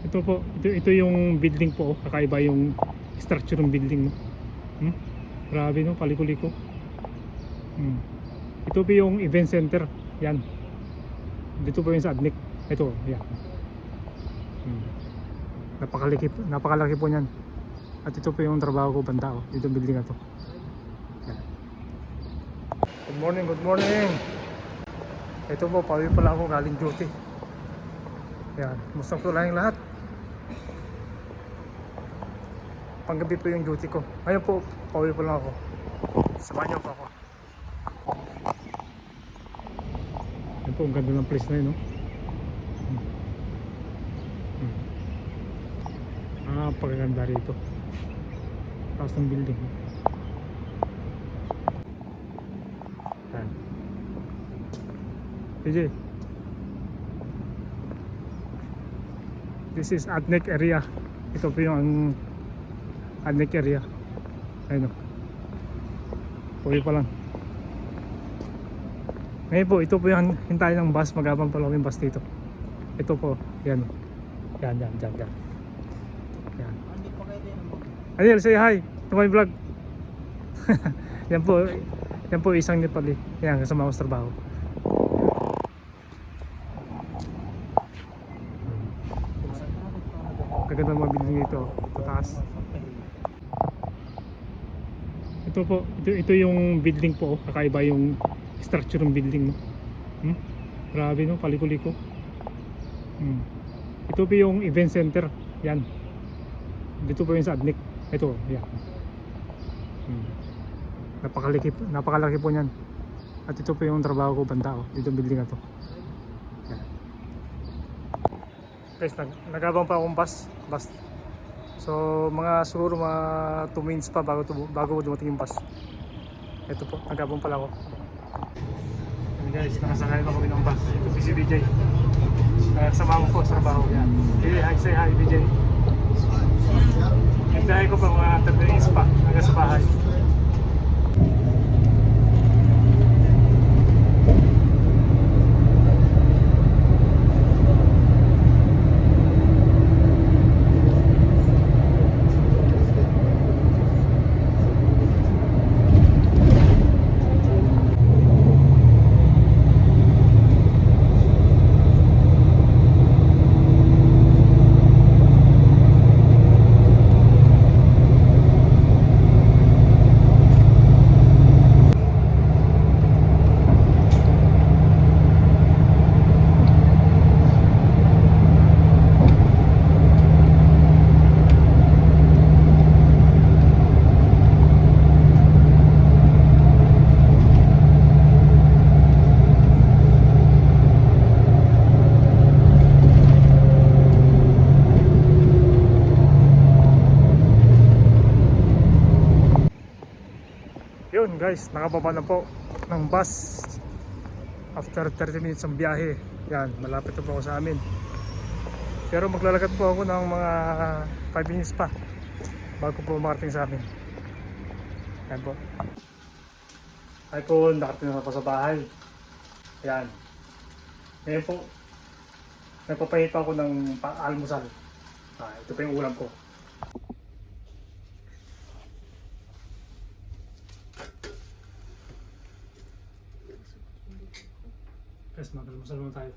Ito po, ito yung building po, kakaiba yung structure ng building, no? Grabe, no, paliko-liko. Ito po yung event center, yan. Dito po yung sa Adnic. Ito, yan. Napakalaki po niyan. At ito po yung trabaho ko banda, oh, dito building na to. Yan. Good morning, good morning. Ito po, pauwi pala ako galing duty. Yan, kumusta po lang yung lahat. Panggabi po yung duty ko. Ngayon po, pauwi pa lang ako. Samahan niyo po ako. Yan po, ang ganda ng place na yun, no? Pagaganda rito. Taas ng building. Yan. PJ, this is Adnic area. Ito po yung Adnic area. Ayun, o. Pauwi pa lang. Ngayon po, ito po yung hintayin ng bus. Magabang pa lang yung bus dito. Ito po, yan. Yan. Yan. Ariel, say hi to my vlog. Yan po isang Nepali. Yan, kasama ko sa trabaho. Kaganda mga building dito, pataas. Ito po, ito yung building po, kakaiba yung structure ng building, no? Grabe, no, paliko-liko. Ito po yung event center, yan. Dito po yung sa Adnic. Ito, yan. Napakalaki po niyan. At ito po yung trabaho ko banda, oh, dito building na to. Yan. Guys, nagabang pa akong bus. So siguro mga 2 minutes pa bago dumating yung bus. Ito po, nagabang pala ako. And guys, nakasakay pa kami ng bus. Ito po si BJ. Kasama ko po sa trabaho. Yan. Say hi BJ. Hintayin ko pa mga 30 minutes pa hanggang sa bahay. Yun guys, nakababa na po ng bus after 30 minutes ng biyahe. Yan, malapit na po ako sa amin. Pero maglalakad po ako ng mga 5 minutes pa bago po makarating sa amin. Yan po. Ay po, nakarating na po sa bahay. Yan. Ngayon po, nagpapahingi pa ako ng almusal. Ito pa yung ulam ko. Guys, mag-almusal muna tayo.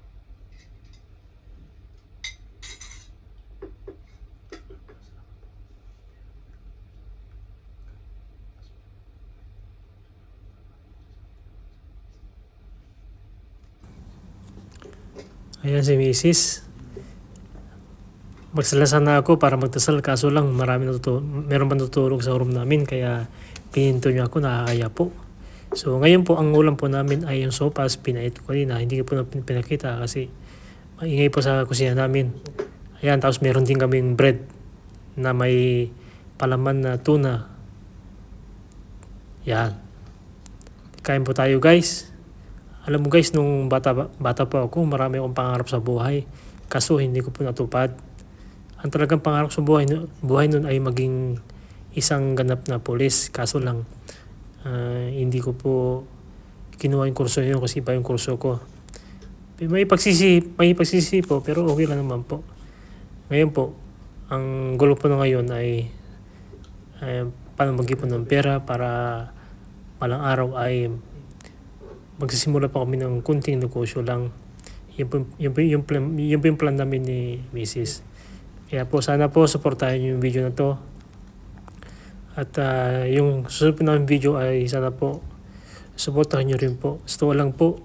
Ayan si Mrs. Magsalasan na ako para magdasal, kaso lang meron pa natutulog sa room namin, kaya pininto niyo ako, nakakaya po. So ngayon po ang ulam po namin ay yung sopas. Pinait ko kanina, hindi ko po pinakita kasi maingay po sa kusina namin. Ayan, tapos meron din kaming bread na may palaman na tuna. Yan. Kain po tayo guys. Alam mo guys, nung bata pa ako, marami akong pangarap sa buhay. Kaso hindi ko po natupad. Ang talagang pangarap sa buhay nun ay maging isang ganap na pulis. Kaso lang, hindi ko po kinuha yung kurso yun kasi iba yung kurso ko. May pagsisi po, pero okay lang naman po. Ngayon po, ang gulo po na ngayon ay paano mag-ipon ng pera para malang araw ay magsisimula pa kami ng kunting negosyo lang. Yun po yung plan namin ni Mrs. Kaya po sana po supportahan niyo yung video na to. At yung susunod po namin video ay sana po supportahan niyo rin po. Gusto lang po,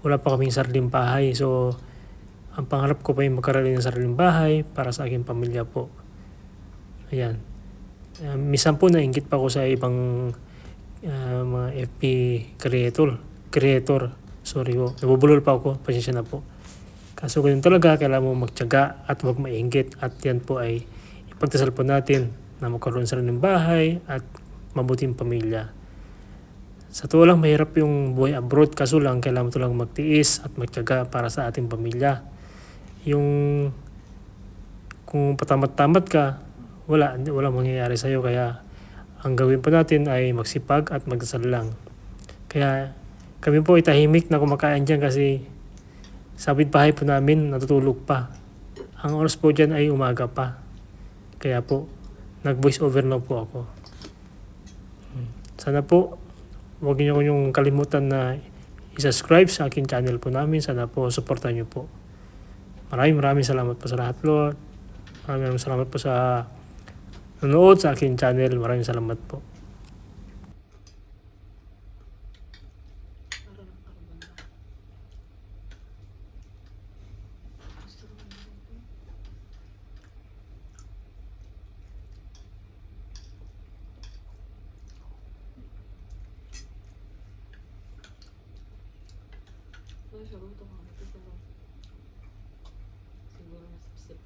wala pa kaming sariling bahay. So, ang pangarap ko pa yung magkaroon ng sariling bahay para sa aking pamilya po. Ayan. Minsan po nainggit pa ako sa ibang mga FB creator. Sorry po. Nabubulol pa ako. Pasensya na po. Kaso ganun talaga, kailangan mo magtiyaga at huwag mainggit. At yan po ay ipagdasal po natin na magkaroon sa ng bahay at mabuting pamilya. Sa totoo lang, mahirap yung buhay abroad. Kaso lang, kailangan mo lang magtiis at magtiyaga para sa ating pamilya. Kung patamat-tamat ka, wala mangyayari sa'yo. Kaya ang gawin po natin ay magsipag at magdasal lang. Kaya kami po ay tahimik na kumakain dyan kasi sa bahay po namin natutulog pa. Ang oras po dyan ay umaga pa. Kaya po, nag-voice over na po ako. Sana po, huwag niyo yung kalimutan na i-subscribe sa aking channel po namin. Sana po, supportan niyo po. Maraming salamat po sa lahat, Lord. Maraming salamat po sa nanonood sa aking channel. Maraming salamat po. Siguro nasipsip.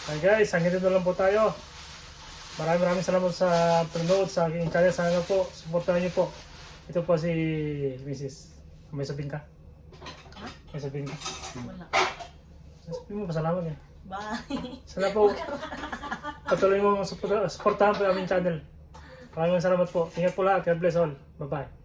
Hi guys, hanggang dito lang po tayo. Maraming salamat sa panonood sa aking channel. Sana po, supportahan niyo po. Ito po si Mrs. May sabihin ka? Ha? May sabihin ka? Wala. Sabihin mo, pasalamat eh. Bye. Sana po, patuloy mo supportahan po yung aming channel. Maraming salamat po. Ingat po lahat. God bless all. Bye-bye.